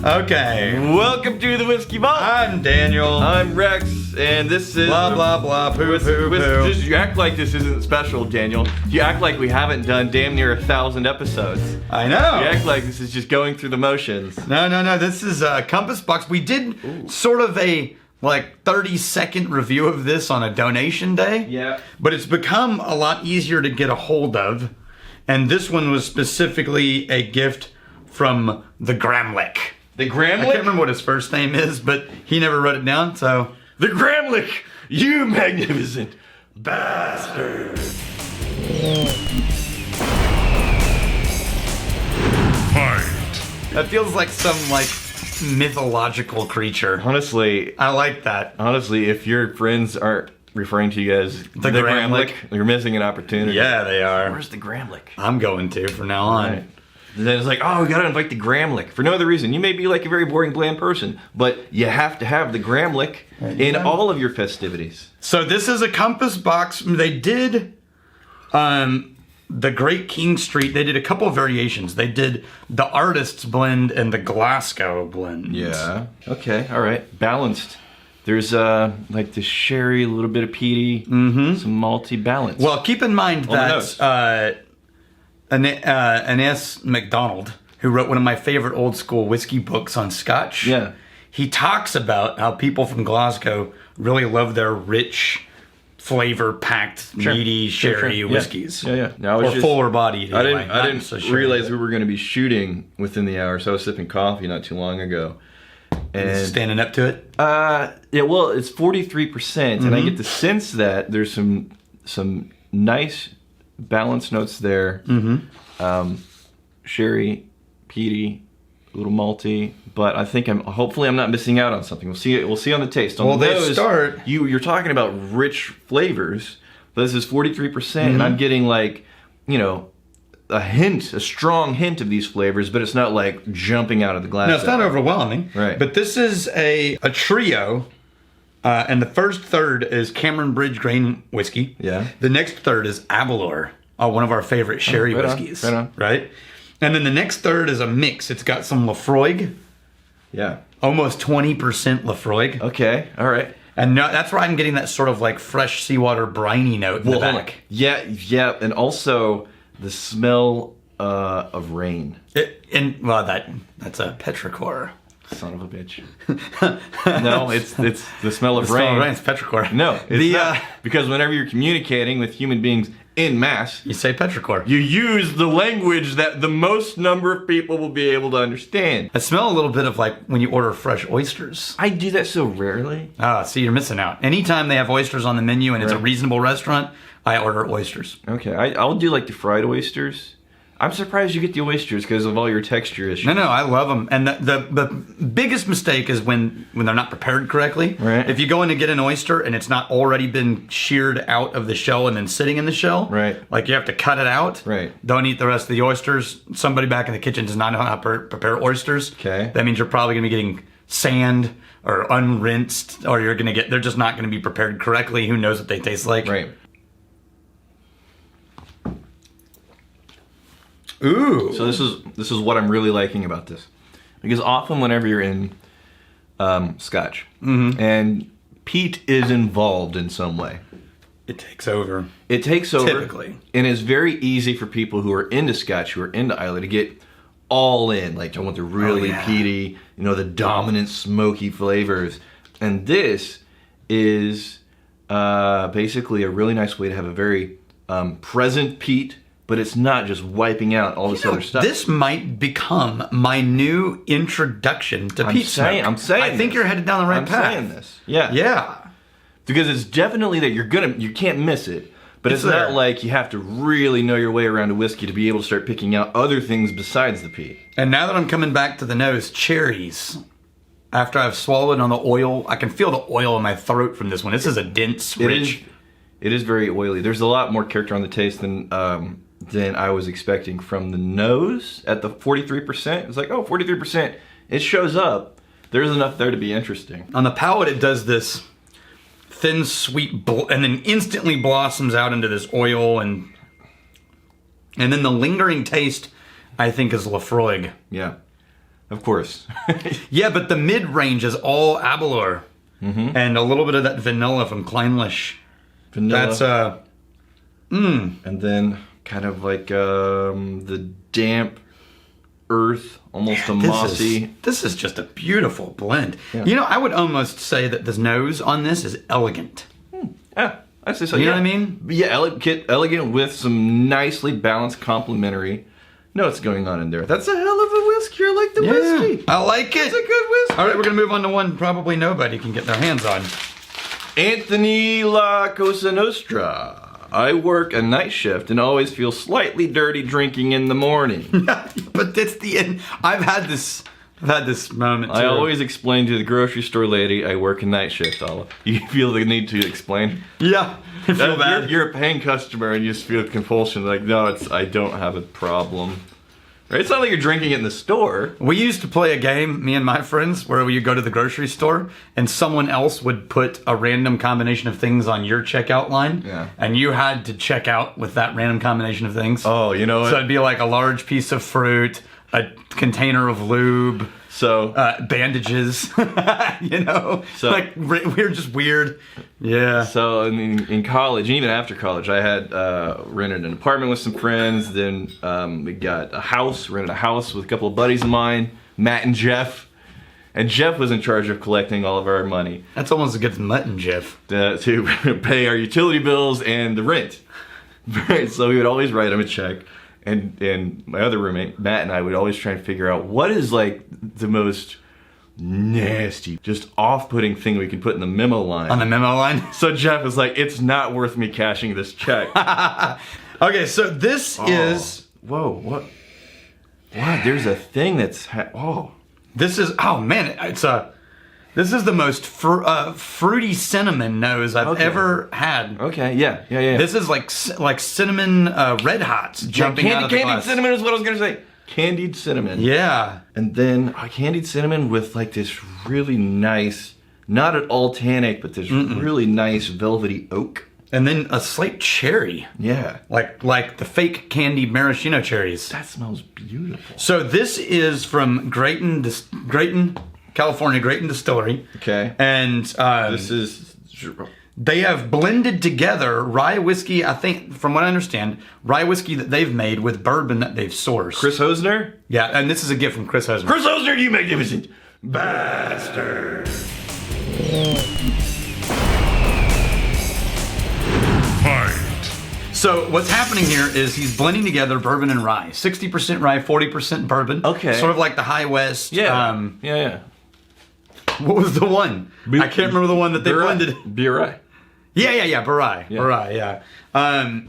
Okay. Welcome to the Whiskey Vault. I'm Daniel. I'm Rex, and this is blah blah blah. Poo poo poo. Just, you act like this isn't special, Daniel. You act like we haven't done damn near 1,000 episodes. I know. You act like this is just going through the motions. No. This is Compass Box. We did sort of a 30-second review of this on a donation day. Yeah. But it's become a lot easier to get a hold of, and this one was specifically a gift from the Gramlick. The Gramlick? I can't remember what his first name is, but he never wrote it down, so... The Gramlick! You magnificent bastard! That feels like some, mythological creature. Honestly... I like that. Honestly, if your friends aren't referring to you as the Gramlick, you're missing an opportunity. Yeah, they are. Where's the Gramlick? I'm going to from now on. Right. And then it's like, oh, we gotta invite the Gramlick. For no other reason. You may be like a very boring, bland person, but you have to have the Gramlick in all of your festivities. So this is a Compass Box. They did the Great King Street. They did a couple of variations. They did the Artist's Blend and the Glasgow Blend. Yeah. Okay. All right. Balanced. There's the sherry, a little bit of peaty, some malty balance. Well, keep in mind that Anais MacDonald, who wrote one of my favorite old school whiskey books on Scotch, he talks about how people from Glasgow really love their rich, flavor-packed, meaty sherry whiskeys. Yeah. Now, or fuller bodied. Anyway. I didn't realize we were going to be shooting within the hour, so I was sipping coffee not too long ago. And standing up to it? Well, it's 43%, and I get the sense that there's some nice balanced notes there. Sherry, peaty, a little malty, but I think hopefully I'm not missing out on something. We'll see on the taste. On the nose, you're talking about rich flavors, but this is 43%, and I'm getting a strong hint of these flavors, but it's not like jumping out of the glass. No, it's not overwhelming. Right. But this is a trio, and the first third is Cameron Bridge grain whiskey. Yeah. The next third is Aberlour, one of our favorite sherry whiskeys. Right on. Right? And then the next third is a mix. It's got some Lafroig. Yeah. Almost 20% Lafroig. Okay. All right. And that's where I'm getting that sort of fresh seawater briny note in the back. Yeah. And also the smell of rain. That's a petrichor. Son of a bitch. No, it's the smell of rain. Smell of rain, it's petrichor. No, it's not. Because whenever you're communicating with human beings en masse, you say petrichor. You use the language that the most number of people will be able to understand. I smell a little bit of when you order fresh oysters. I do that so rarely. See, you're missing out. Anytime they have oysters on the menu and it's a reasonable restaurant, I order oysters. Okay, I'll do the fried oysters. I'm surprised you get the oysters because of all your texture issues. No, I love them. And the biggest mistake is when they're not prepared correctly. Right. If you go in to get an oyster and it's not already been sheared out of the shell and then sitting in the shell. Right. You have to cut it out. Right. Don't eat the rest of the oysters. Somebody back in the kitchen does not know how to prepare oysters. Okay. That means you're probably going to be getting sand or unrinsed, or they're just not going to be prepared correctly. Who knows what they taste like. Right. Ooh. So this is what I'm really liking about this, because often whenever you're in Scotch and peat is involved in some way, it takes over. It takes over typically, and it's very easy for people who are into Scotch, who are into Islay, to get all in. I want the really peaty, the dominant smoky flavors, and this is basically a really nice way to have a very present peat. But it's not just wiping out all this other stuff. This might become my new introduction to peat smoke. I'm saying I think you're headed down the right path. I'm saying this. Yeah. Yeah. Because it's definitely that you can't miss it. But it's not like you have to really know your way around a whiskey to be able to start picking out other things besides the peat. And now that I'm coming back to the nose, cherries. After I've swallowed on the oil, I can feel the oil in my throat from this one. This is a dense, rich. It is very oily. There's a lot more character on the taste than I was expecting from the nose at the 43%. It's 43%. It shows up. There's enough there to be interesting. On the palate, it does this thin, sweet, and then instantly blossoms out into this oil, and then the lingering taste, I think, is Lafroig. Yeah. Of course. Yeah, but the mid-range is all Abalor. And a little bit of that vanilla from Kleinlich. Vanilla. That's, And then kind of like the damp earth, almost a mossy. This is just a beautiful blend. Yeah. You know, I would almost say that the nose on this is elegant. Yeah, I say so. You know what I mean? Yeah, elegant with some nicely balanced complementary notes going on in there. That's a hell of a whiskey. I like the whiskey. I like it. It's a good whiskey. All right, we're going to move on to one probably nobody can get their hands on. Anthony La Cosa Nostra. I work a night shift and always feel slightly dirty drinking in the morning. But that's the end. I've had this moment too. I always explain to the grocery store lady I work a night shift, Olive. You feel the need to explain? Yeah. I feel bad. You're a paying customer and you just feel compulsion. Like, no, I don't have a problem. Right? It's not like you're drinking it in the store. We used to play a game, me and my friends, where we go to the grocery store and someone else would put a random combination of things on your checkout line. Yeah. And you had to check out with that random combination of things. Oh, you know what? So it'd be like a large piece of fruit, a container of lube, So bandages, you know? So- like, we're just weird. Yeah. So in college, and even after college, I had rented an apartment with some friends. Then we got a house, rented a house with a couple of buddies of mine, Matt and Jeff. And Jeff was in charge of collecting all of our money That's almost as good as mutton, Jeff. to pay our utility bills and the rent. Right, so we would always write him a check. And my other roommate, Matt, and I would always try and figure out what is like the most nasty, just off-putting thing we could put in the memo line. On the memo line? So Jeff was like, it's not worth me cashing this check. Okay, so this is... Whoa, what? Wow, there's a thing that's... This is... Oh, man, it's a... This is the most fruity cinnamon nose I've ever had. Okay, yeah. This is like cinnamon Red Hots jumping out of the Candied glass. cinnamon is what I was going to say. Candied cinnamon. Yeah. And then candied cinnamon with like this really nice, not at all tannic, but this really nice velvety oak. And then a slight cherry. Yeah. Like the fake candied maraschino cherries. That smells beautiful. So this is from Grayton, California, Grayton Distillery. Okay. And This is... they have blended together rye whiskey, I think, from what I understand, rye whiskey that they've made with bourbon that they've sourced. Chris Hosner? Yeah, and this is a gift from Chris Hosner. Chris Hosner, you magnificent bastard. So what's happening here is he's blending together bourbon and rye. 60% rye, 40% bourbon. Okay. Sort of like the High West. Yeah. What was the one? I can't remember the one that they blended. Burai. Yeah. Barai, yeah.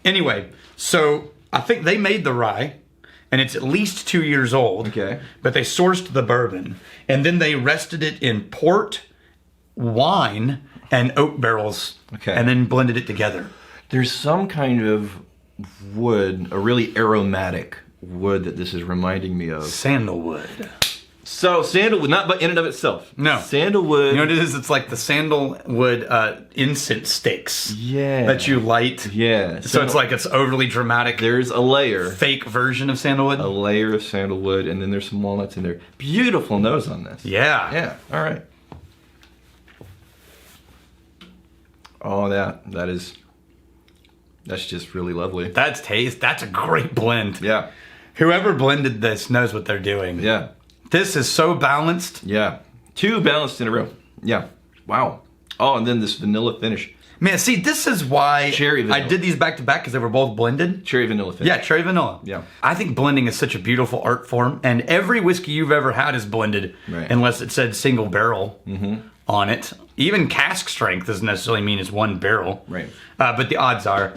Anyway, so I think they made the rye, and it's at least 2 years old. Okay. But they sourced the bourbon, and then they rested it in port, wine, and oak barrels. Okay. And then blended it together. There's some kind of wood, a really aromatic wood that this is reminding me of. Sandalwood. So sandalwood, not but in and of itself. No. Sandalwood. You know what it is? It's like the sandalwood incense sticks. Yeah. That you light. Yeah. So it's like it's overly dramatic. There's a layer. Fake version of sandalwood. A layer of sandalwood, and then there's some walnuts in there. Beautiful nose on this. Yeah. Yeah. All right. Oh, that's just really lovely. That's taste. That's a great blend. Yeah. Whoever blended this knows what they're doing. Yeah. This is so balanced. Yeah. Two balanced in a row. Yeah. Wow. Oh, and then this vanilla finish. Man, see, this is why Cherry vanilla. I did these back to back because they were both blended. Cherry vanilla finish. Yeah, cherry vanilla. Yeah. I think blending is such a beautiful art form, and every whiskey you've ever had is blended, Right. unless it said single barrel on it. Even cask strength doesn't necessarily mean it's one barrel. Right. But the odds are.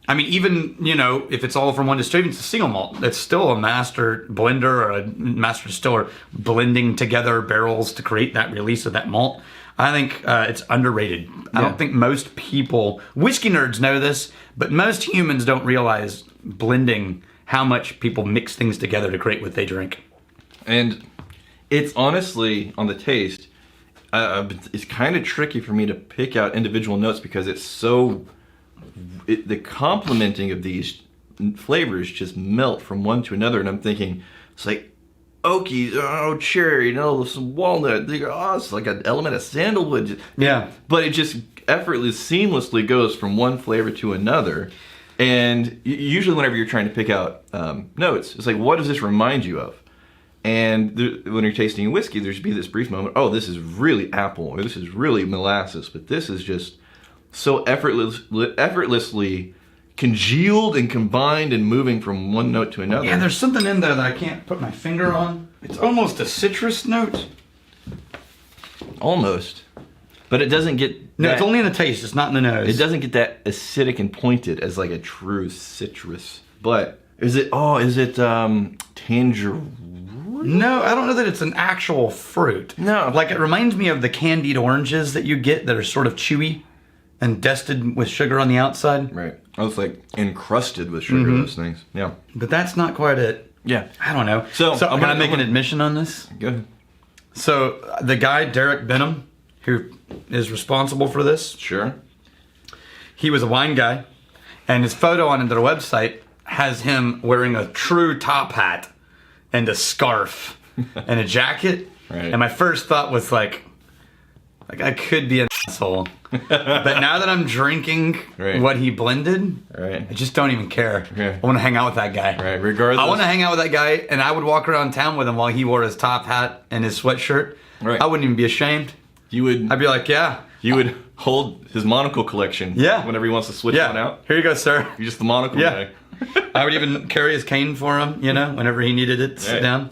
I mean, even, if it's all from one distillery, it's a single malt. It's still a master blender or a master distiller blending together barrels to create that release of that malt. I think it's underrated. I don't think most people, whiskey nerds know this, but most humans don't realize blending, how much people mix things together to create what they drink. And it's honestly, on the taste, it's kind of tricky for me to pick out individual notes because it's so... the complementing of these flavors just melt from one to another, and I'm thinking, it's like oaky, cherry, some walnut. It's like an element of sandalwood. Yeah. But it just seamlessly goes from one flavor to another. And usually whenever you're trying to pick out notes, it's like, what does this remind you of? And when you're tasting whiskey, there should be this brief moment, oh, this is really apple, or this is really molasses, but this is just so effortlessly congealed and combined and moving from one note to another. Yeah, there's something in there that I can't put my finger on. It's almost a citrus note. Almost. But it doesn't get... No, it's only in the taste, it's not in the nose. It doesn't get that acidic and pointed as like a true citrus. But is it tangerine? No, I don't know that it's an actual fruit. No. Like, it reminds me of the candied oranges that you get that are sort of chewy and dusted with sugar on the outside. Right. Oh, it's like encrusted with sugar, those things. Yeah. But that's not quite it. Yeah. I don't know. So can I make an admission on this? Go ahead. So, the guy, Derek Benham, who is responsible for this. Sure. He was a wine guy, and his photo on their website has him wearing a true top hat and a scarf and a jacket. Right. And my first thought was like I could be an asshole. But now that I'm drinking what he blended, I just don't even care. I want to hang out with that guy. Right, regardless. I want to hang out with that guy, and I would walk around town with him while he wore his top hat and his sweatshirt. Right. I wouldn't even be ashamed. I'd be like, yeah. You would hold his monocle collection. Yeah. Whenever he wants to switch one out. Here you go, sir. You're just the monocle guy. I would even carry his cane for him, whenever he needed it to sit down.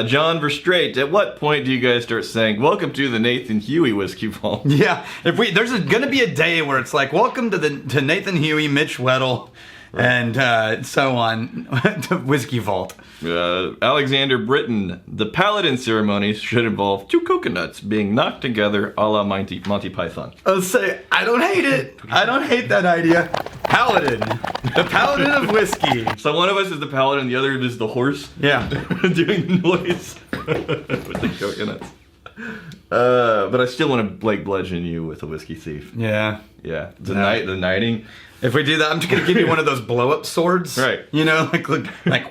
John Verstrate, at what point do you guys start saying, welcome to the Nathan Huey Whiskey Vault? Yeah. There's going to be a day where it's like, welcome to Nathan Huey, Mitch Weddle, and so on, to Whiskey Vault. Alexander Britton, the paladin ceremonies should involve 2 coconuts being knocked together a la Monty Python. I'll say, I don't hate it. I don't hate that idea. Paladin. The paladin of whiskey. So one of us is the paladin, the other is the horse. Yeah. Doing the noise with the coconuts. But I still want to bludgeon you with a whiskey thief. Yeah. Yeah. The knighting. If we do that, I'm just going to give you one of those blow-up swords. Right. Like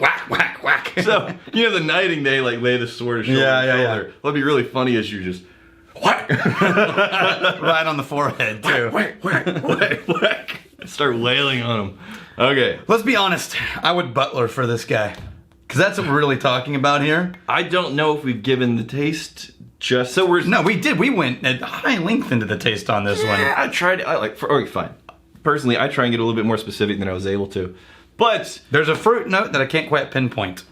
whack, whack, whack. So, the knighting, they lay the sword shoulder to shoulder. What'd be really funny is you just whack. Right on the forehead, too. Whack, whack, whack, whack. Start wailing on him. Okay. Let's be honest. I would butler for this guy. Because that's what we're really talking about here. I don't know if we've given the taste just... No, we did. We went at high length into the taste on this one. I tried... Okay, fine. Personally, I try and get a little bit more specific than I was able to. But... There's a fruit note that I can't quite pinpoint.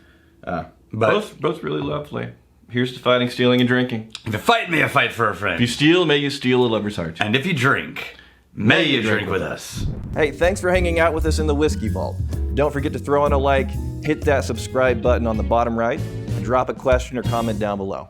Both really lovely. Here's to fighting, stealing, and drinking. If you fight, may you fight for a friend. If you steal, may you steal a lover's heart. And if you drink, may you drink with us. Hey, thanks for hanging out with us in the Whiskey Vault. Don't forget to throw in a like, hit that subscribe button on the bottom right, and drop a question or comment down below.